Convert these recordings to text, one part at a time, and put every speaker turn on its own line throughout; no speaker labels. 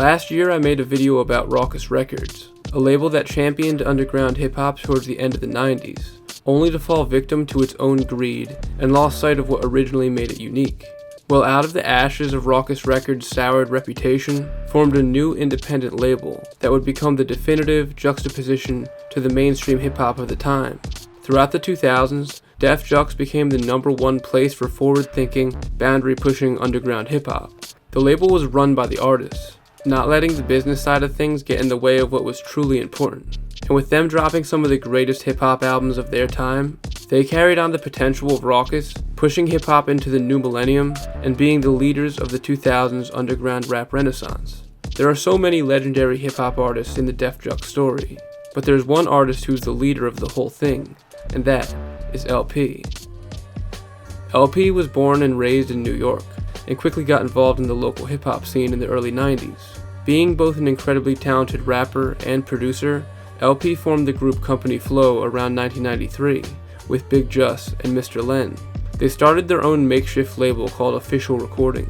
Last year I made a video about Rawkus Records, a label that championed underground hip-hop towards the end of the 90s, only to fall victim to its own greed and lost sight of what originally made it unique. Well, out of the ashes of Rawkus Records' soured reputation, formed a new independent label that would become the definitive juxtaposition to the mainstream hip-hop of the time. Throughout the 2000s, Def Jux became the #1 place for forward-thinking, boundary-pushing underground hip-hop. The label was run by the artists, not letting the business side of things get in the way of what was truly important. And with them dropping some of the greatest hip-hop albums of their time, they carried on the potential of Rawkus, pushing hip-hop into the new millennium and being the leaders of the 2000s underground rap renaissance. There are so many legendary hip-hop artists in the Def Jux story, but there's one artist who's the leader of the whole thing, and that is LP. LP was born and raised in New York, and quickly got involved in the local hip-hop scene in the early 90s. Being both an incredibly talented rapper and producer, LP formed the group Company Flow around 1993 with Big Just and Mr. Len. They started their own makeshift label called Official Recordings,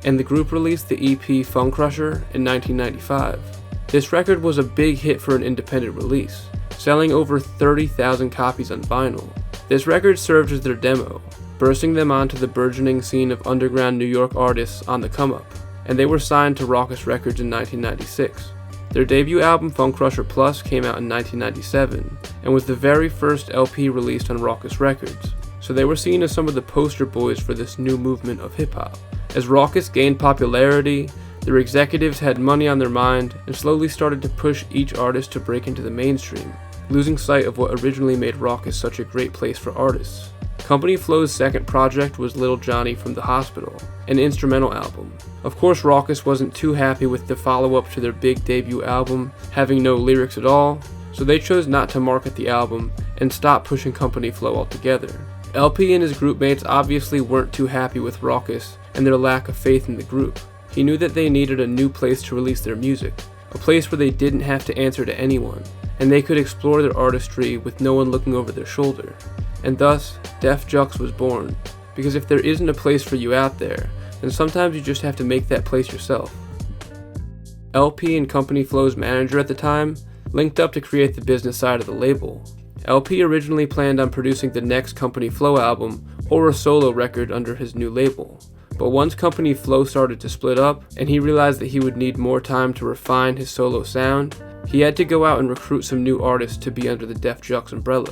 and the group released the EP Fun Crusher in 1995. This record was a big hit for an independent release, selling over 30,000 copies on vinyl. This record served as their demo, bursting them onto the burgeoning scene of underground New York artists on the come-up, and they were signed to Rawkus Records in 1996. Their debut album Fun Crusher Plus came out in 1997, and was the very first LP released on Rawkus Records, so they were seen as some of the poster boys for this new movement of hip-hop. As Rawkus gained popularity, their executives had money on their mind and slowly started to push each artist to break into the mainstream, losing sight of what originally made Rawkus such a great place for artists. Company Flow's second project was Little Johnny from the Hospital, an instrumental album. Of course, Rawkus wasn't too happy with the follow-up to their big debut album having no lyrics at all, so they chose not to market the album and stop pushing Company Flow altogether. LP and his groupmates obviously weren't too happy with Rawkus and their lack of faith in the group. He knew that they needed a new place to release their music, a place where they didn't have to answer to anyone, and they could explore their artistry with no one looking over their shoulder. And thus, Def Jux was born, because if there isn't a place for you out there, then sometimes you just have to make that place yourself. LP and Company Flow's manager at the time linked up to create the business side of the label. LP originally planned on producing the next Company Flow album or a solo record under his new label, but once Company Flow started to split up and he realized that he would need more time to refine his solo sound, he had to go out and recruit some new artists to be under the Def Jux umbrella.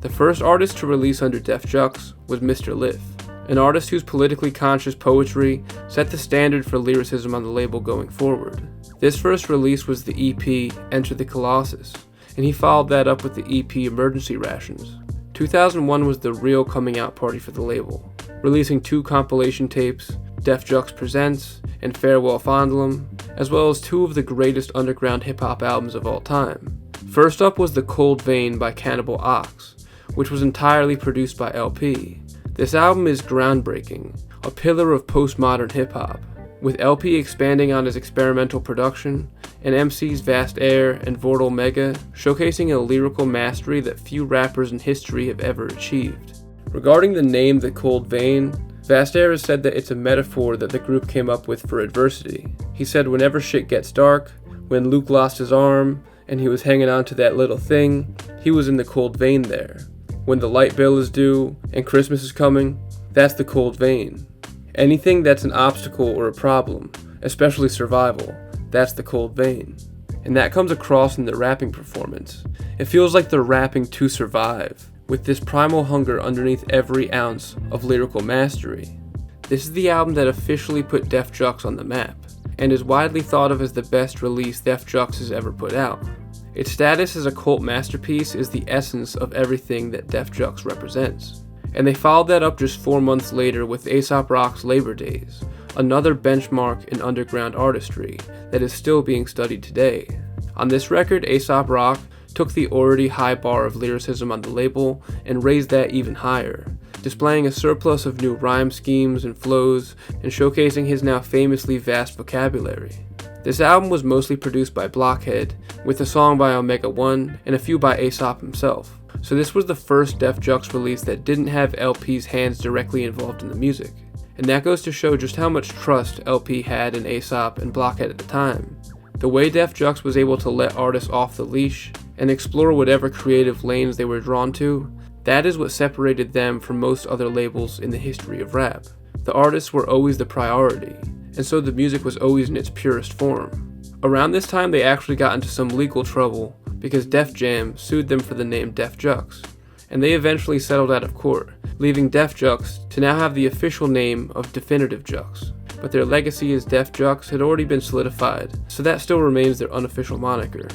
The first artist to release under Def Jux was Mr. Lif, an artist whose politically conscious poetry set the standard for lyricism on the label going forward. This first release was the EP Enter the Colossus, and he followed that up with the EP Emergency Rations. 2001 was the real coming out party for the label, releasing 2 compilation tapes, Def Jux Presents and Farewell Fondlum, as well as 2 of the greatest underground hip-hop albums of all time. First up was The Cold Vein by Cannibal, which was entirely produced by LP. This album is groundbreaking, a pillar of postmodern hip-hop, with LP expanding on his experimental production, and MCs Vast Aire and Vortal Mega showcasing a lyrical mastery that few rappers in history have ever achieved. Regarding the name The Cold Vein, Vast Aire has said that it's a metaphor that the group came up with for adversity. He said whenever shit gets dark, when Luke lost his arm, and he was hanging on to that little thing, he was in the cold vein there. When the light bill is due and Christmas is coming, that's the cold vein. Anything that's an obstacle or a problem, especially survival, that's the cold vein. And that comes across in the rapping performance. It feels like they're rapping to survive, with this primal hunger underneath every ounce of lyrical mastery. This is the album that officially put Def Jux on the map, and is widely thought of as the best release Def Jux has ever put out. Its status as a cult masterpiece is the essence of everything that Def Jux represents. And they followed that up just 4 months later with Aesop Rock's Labor Days, another benchmark in underground artistry that is still being studied today. On this record, Aesop Rock took the already high bar of lyricism on the label and raised that even higher, displaying a surplus of new rhyme schemes and flows and showcasing his now famously vast vocabulary. This album was mostly produced by Blockhead, with a song by Omega One and a few by Aesop himself, so this was the first Def Jux release that didn't have LP's hands directly involved in the music. And that goes to show just how much trust LP had in Aesop and Blockhead at the time. The way Def Jux was able to let artists off the leash and explore whatever creative lanes they were drawn to, that is what separated them from most other labels in the history of rap. The artists were always the priority, and so the music was always in its purest form. Around this time they actually got into some legal trouble because Def Jam sued them for the name Def Jux, and they eventually settled out of court, leaving Def Jux to now have the official name of Definitive Jux. But their legacy as Def Jux had already been solidified, so that still remains their unofficial moniker.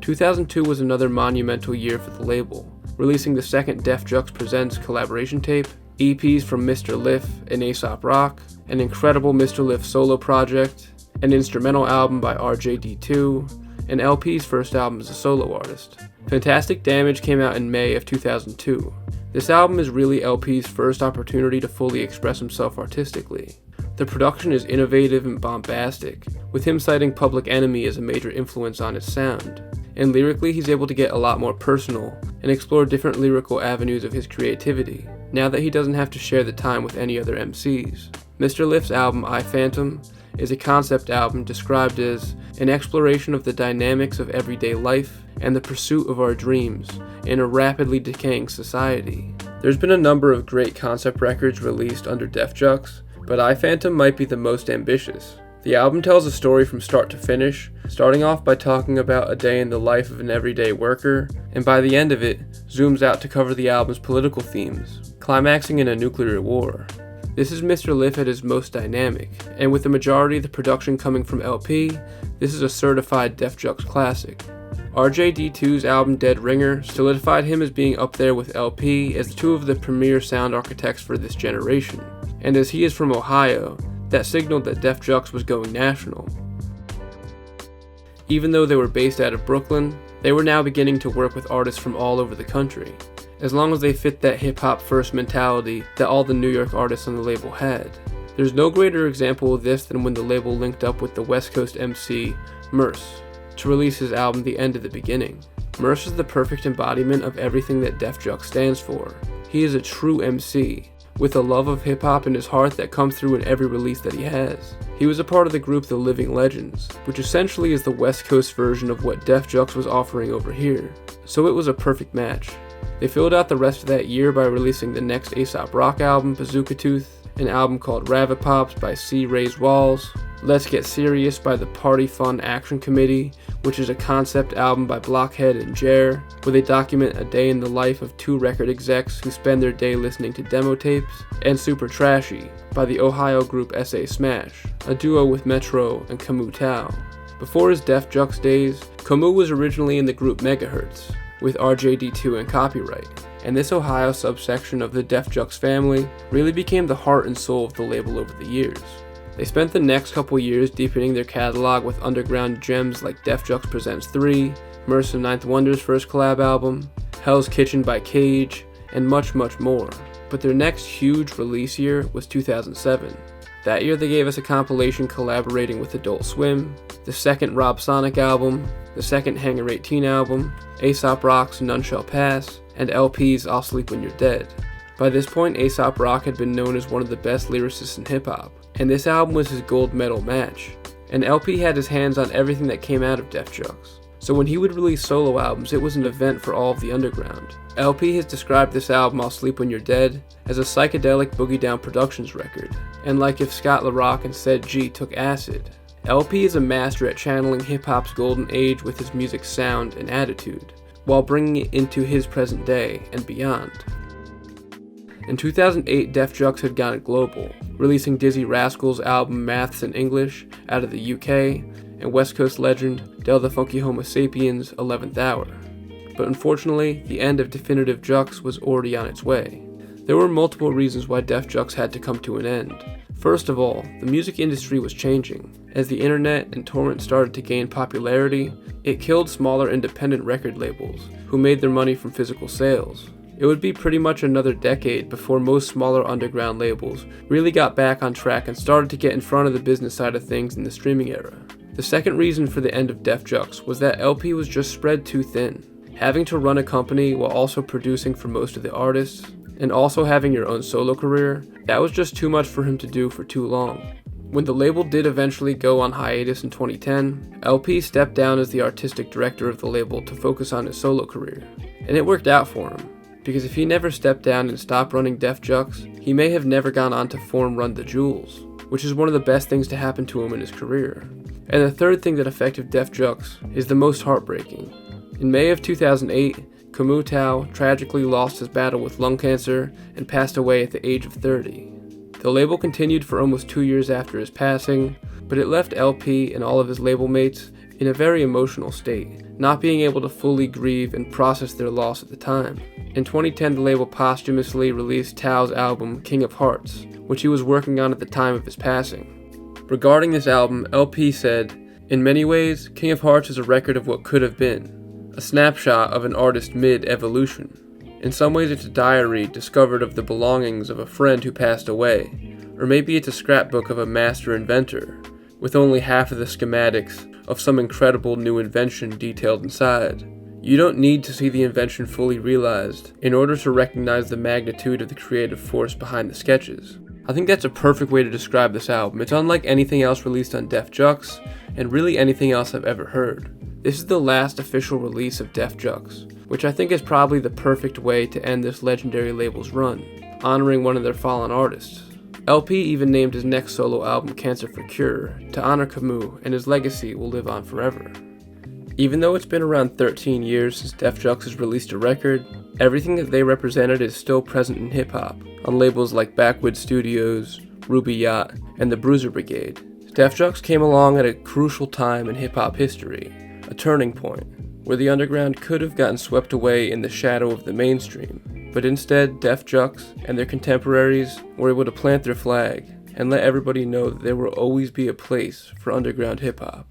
2002 was another monumental year for the label, releasing the second Def Jux Presents collaboration tape, EPs from Mr. Lif and Aesop Rock, an incredible Mr. Lif solo project, an instrumental album by RJD2, and LP's first album as a solo artist. Fantastic Damage came out in May of 2002. This album is really LP's first opportunity to fully express himself artistically. The production is innovative and bombastic, with him citing Public Enemy as a major influence on his sound. And lyrically, he's able to get a lot more personal and explore different lyrical avenues of his creativity, now that he doesn't have to share the time with any other MCs. Mr. Lif's album, I Phantom, is a concept album described as an exploration of the dynamics of everyday life and the pursuit of our dreams in a rapidly decaying society. There's been a number of great concept records released under Def Jux, but I Phantom might be the most ambitious. The album tells a story from start to finish, starting off by talking about a day in the life of an everyday worker, and by the end of it, zooms out to cover the album's political themes, climaxing in a nuclear war. This is Mr. Lif at his most dynamic, and with the majority of the production coming from LP, this is a certified Def Jux classic. RJD2's album Dead Ringer solidified him as being up there with LP as two of the premier sound architects for this generation, and as he is from Ohio, that signaled that Def Jux was going national. Even though they were based out of Brooklyn, they were now beginning to work with artists from all over the country, as long as they fit that hip-hop first mentality that all the New York artists on the label had. There's no greater example of this than when the label linked up with the West Coast MC, Merce, to release his album The End of the Beginning. Merce is the perfect embodiment of everything that Def Jux stands for. He is a true MC, with a love of hip-hop in his heart that comes through in every release that he has. He was a part of the group The Living Legends, which essentially is the West Coast version of what Def Jux was offering over here, so it was a perfect match. They filled out the rest of that year by releasing the next Aesop Rock album, Bazooka Tooth, an album called Ravipops by C-Rayz Walz, Let's Get Serious by the Party Fun Action Committee, which is a concept album by Blockhead and Jaire, where they document a day in the life of two record execs who spend their day listening to demo tapes, and Super Trashy by the Ohio group SA Smash, a duo with Metro and Camus Tao. Before his Def Jux days, Camus was originally in the group Megahertz, with RJD2 and Copyright, and this Ohio subsection of the Def Jux family really became the heart and soul of the label over the years. They spent the next couple years deepening their catalog with underground gems like Def Jux Presents 3, Merce and Ninth Wonder's first collab album, Hell's Kitchen by Cage, and much, much more. But their next huge release year was 2007. That year they gave us a compilation collaborating with Adult Swim, the second Rob Sonic album, the second Hangar 18 album, Aesop Rock's None Shall Pass, and LP's I'll Sleep When You're Dead. By this point, Aesop Rock had been known as one of the best lyricists in hip-hop, and this album was his gold medal match, and LP had his hands on everything that came out of Def Jux. So when he would release solo albums, it was an event for all of the underground. LP has described this album, I'll Sleep When You're Dead, as a psychedelic Boogie Down Productions record, and like if Scott LaRock and Ced G took acid. LP is a master at channeling hip-hop's golden age with his music's sound and attitude, while bringing it into his present day and beyond. In 2008, Def Jux had gone global, releasing Dizzy Rascal's album Maths in English out of the UK, and West Coast legend Del the Funky Homo Sapiens' 11th Hour. But unfortunately, the end of Definitive Jux was already on its way. There were multiple reasons why Def Jux had to come to an end. First of all, the music industry was changing. As the internet and torrent started to gain popularity, it killed smaller independent record labels, who made their money from physical sales. It would be pretty much another decade before most smaller underground labels really got back on track and started to get in front of the business side of things in the streaming era. The second reason for the end of Def Jux was that LP was just spread too thin. Having to run a company while also producing for most of the artists, and also having your own solo career, that was just too much for him to do for too long. When the label did eventually go on hiatus in 2010, LP stepped down as the artistic director of the label to focus on his solo career. And it worked out for him, because if he never stepped down and stopped running Def Jux, he may have never gone on to Run the Jewels, which is one of the best things to happen to him in his career. And the third thing that affected Def Jux is the most heartbreaking. In May of 2008, Camus Tao tragically lost his battle with lung cancer and passed away at the age of 30. The label continued for almost 2 years after his passing, but it left LP and all of his label mates in a very emotional state, not being able to fully grieve and process their loss at the time. In 2010, the label posthumously released Tao's album King of Hearts, which he was working on at the time of his passing. Regarding this album, LP said, "In many ways, King of Hearts is a record of what could have been, a snapshot of an artist mid-evolution. In some ways it's a diary discovered of the belongings of a friend who passed away, or maybe it's a scrapbook of a master inventor, with only half of the schematics of some incredible new invention detailed inside. You don't need to see the invention fully realized in order to recognize the magnitude of the creative force behind the sketches." I think that's a perfect way to describe this album. It's unlike anything else released on Def Jux, and really anything else I've ever heard. This is the last official release of Def Jux, which I think is probably the perfect way to end this legendary label's run, honoring one of their fallen artists. LP even named his next solo album Cancer for Cure to honor Camus, and his legacy will live on forever. Even though it's been around 13 years since Def Jux has released a record, everything that they represented is still present in hip-hop, on labels like Backwoods Studios, Ruby Yacht, and the Bruiser Brigade. Def Jux came along at a crucial time in hip-hop history, a turning point, where the underground could have gotten swept away in the shadow of the mainstream, but instead Def Jux and their contemporaries were able to plant their flag and let everybody know that there will always be a place for underground hip-hop.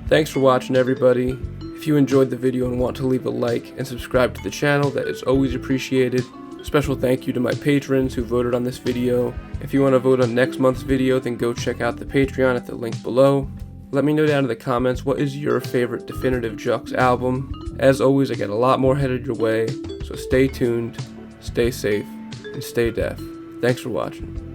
Thanks for watching, everybody. If you enjoyed the video and want to leave a like and subscribe to the channel, that is always appreciated. Special thank you to my patrons who voted on this video. If you want to vote on next month's video, then go check out the Patreon at the link below. Let me know down in the comments what is your favorite Definitive Jux album. As always, I got a lot more headed your way, so stay tuned, stay safe, and stay def. Thanks for watching.